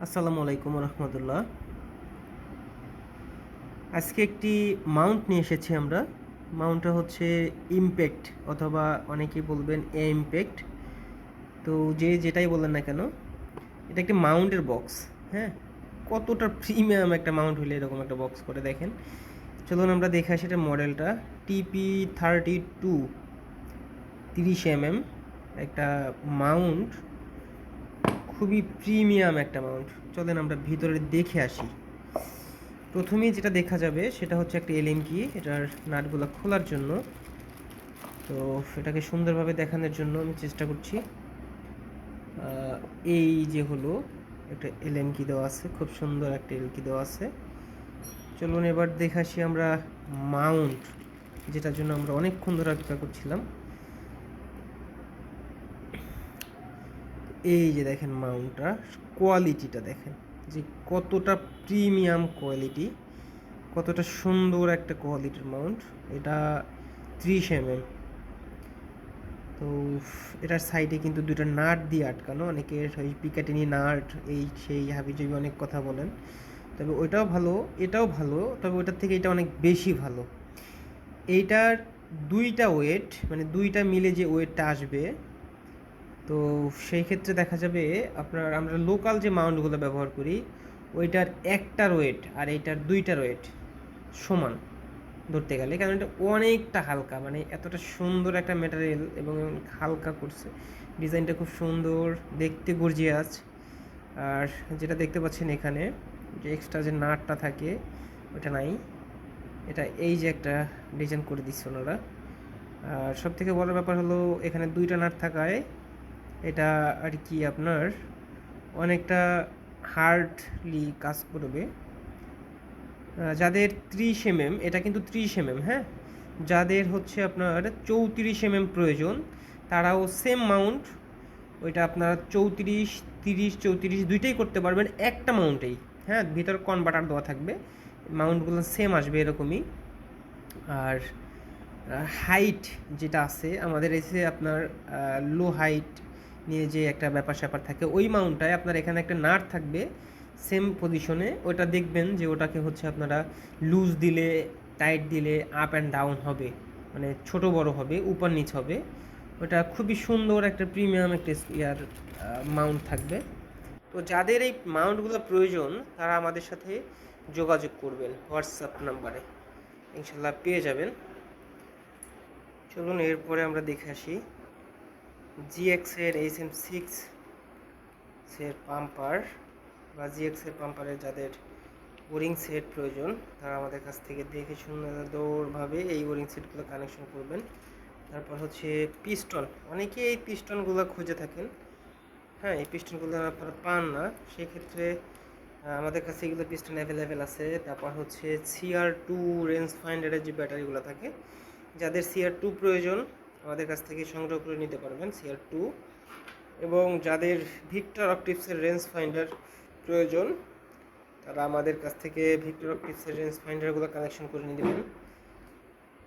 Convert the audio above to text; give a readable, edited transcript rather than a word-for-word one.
আসসালামু আলাইকুম রহমতুল্লাহ। আজকে একটি মাউন্ট নিয়ে এসেছি আমরা। মাউন্টটা হচ্ছে ইমপ্যাক্ট, অথবা অনেকেই বলবেন এ ইমপ্যাক্ট। তো যে যেটাই বললেন না কেন, এটা একটি মাউন্টের বক্স। হ্যাঁ, কতটা প্রিমিয়াম একটা মাউন্ট হলে এরকম একটা বক্স করে দেখেন। চলুন আমরা দেখে আসি এটার মডেলটা। TP32 30 mm একটা মাউন্ট, খুবই প্রিমিয়াম একটা মাউন্ট। চলেন আমরা ভিতরে দেখে আসি। প্রথমেই যেটা দেখা যাবে সেটা হচ্ছে একটা এলএম কি, এটার নাটগুলো খোলার জন্য। তো এটাকে সুন্দরভাবে দেখানোর জন্য আমি চেষ্টা করছি। এই যে হলো একটা এলএম কি দেওয়া আছে, খুব সুন্দর একটা এল কি দেওয়া আছে। চলুন এবার দেখে আসি আমরা মাউন্ট, যেটার জন্য আমরা অনেকক্ষণ ধরে অপেক্ষা করছিলাম। এই যে দেখেন মাউন্টটা, কোয়ালিটিটা দেখেন যে কতটা প্রিমিয়াম কোয়ালিটি, কতটা সুন্দর একটা কোয়ালিটির মাউন্ট। এটা 30 mm। তো এটার সাইডে কিন্তু দুটো নাট দিয়ে আটকানো। অনেকে ওই পিকাটিনি নাট এই সেই হাবিজাবি অনেক কথা বলেন, তবে ওইটাও ভালো, এটাও ভালো, তবে ওটার থেকে এটা অনেক বেশি ভালো। এইটার দুইটা ওয়েট, মানে দুইটা মিলে যে ওয়েটটা আসবে, তো সেই ক্ষেত্রে দেখা যাবে আপনার আমরা লোকাল যে মাউন্টগুলো ব্যবহার করি, ওইটার একটার ওয়েট আর এইটার দুইটার ওয়েট সমান ধরতে গেলে, কারণ এটা অনেকটা হালকা, মানে এতটা সুন্দর একটা ম্যাটেরিয়াল এবং হালকা করছে। ডিজাইনটা খুব সুন্দর, দেখতে গর্জিয়াস। আর যেটা দেখতে পাচ্ছেন এখানে, যে এক্সট্রা যে নাটটা থাকে ওটা নাই, এটা এই যে একটা ডিজাইন করে দিচ্ছে ওনারা। আর সব থেকে বড় ব্যাপার হলো এখানে দুইটা নাট থাকায় এটা আর কি আপনার অনেকটা হার্ডলি কাজ করবে। যাদের 30 mm, এটা কিন্তু 30 mm, হ্যাঁ, যাদের হচ্ছে আপনার 34 mm প্রয়োজন, তারাও সেম মাউন্ট, ওইটা আপনার 34, 30, 34 দুইটাই করতে পারবেন একটা মাউন্টেই। হ্যাঁ, ভিতর কনভার্টার দেওয়া থাকবে, মাউন্টগুলো সেম আসবে এরকমই। আর হাইট যেটা আছে আমাদের, এসে আপনার লো হাইট নিয়ে যে একটা ব্যাপার স্যাপার থাকে, ওই মাউন্টটায় আপনার এখানে একটা নাট থাকবে সেম পজিশনে। ওটা দেখবেন যে ওটাকে হচ্ছে আপনারা লুজ দিলে, টাইট দিলে আপ অ্যান্ড ডাউন হবে, মানে ছোট বড় হবে, উপর নিচ হবে। ওটা খুবই সুন্দর একটা প্রিমিয়াম একটা ইয়ার মাউন্ট থাকবে। তো যাদের এই মাউন্টগুলো প্রয়োজন তারা আমাদের সাথে যোগাযোগ করবেন হোয়াটসঅ্যাপ নাম্বারে, ইনশাল্লাহ পেয়ে যাবেন। চলুন এরপরে আমরা দেখে আসি জিএক্সের HM6 এর পাম্পার, বা জিএক্সের পাম্পারের যাদের বোরিং সেট প্রয়োজন, তারা আমাদের কাছ থেকে দেখে সুন্দরভাবে এই বোরিং সেটগুলো কানেকশন করবেন। তারপর হচ্ছে পিস্টন, অনেকে এই পিস্টনগুলো খুঁজে থাকেন। হ্যাঁ, এই পিস্টনগুলো আপনারা পান না, সেক্ষেত্রে আমাদের কাছে এগুলো পিস্টন অ্যাভেলেবেল আছে। তারপর হচ্ছে CR2 রেঞ্জ ফাইন্ডারের যে ব্যাটারিগুলো থাকে, যাদের CR2 প্রয়োজন আমাদের কাছ থেকে সংগ্রহ করে নিতে পারবেন CR2। এবং যাদের ভিক্টর অপটিক্সের রেঞ্জ ফাইন্ডার প্রয়োজন, তারা আমাদের কাছ থেকে ভিক্টর অপটিক্সের রেঞ্জ ফাইন্ডারগুলো কালেকশন করে নিতে পারেন।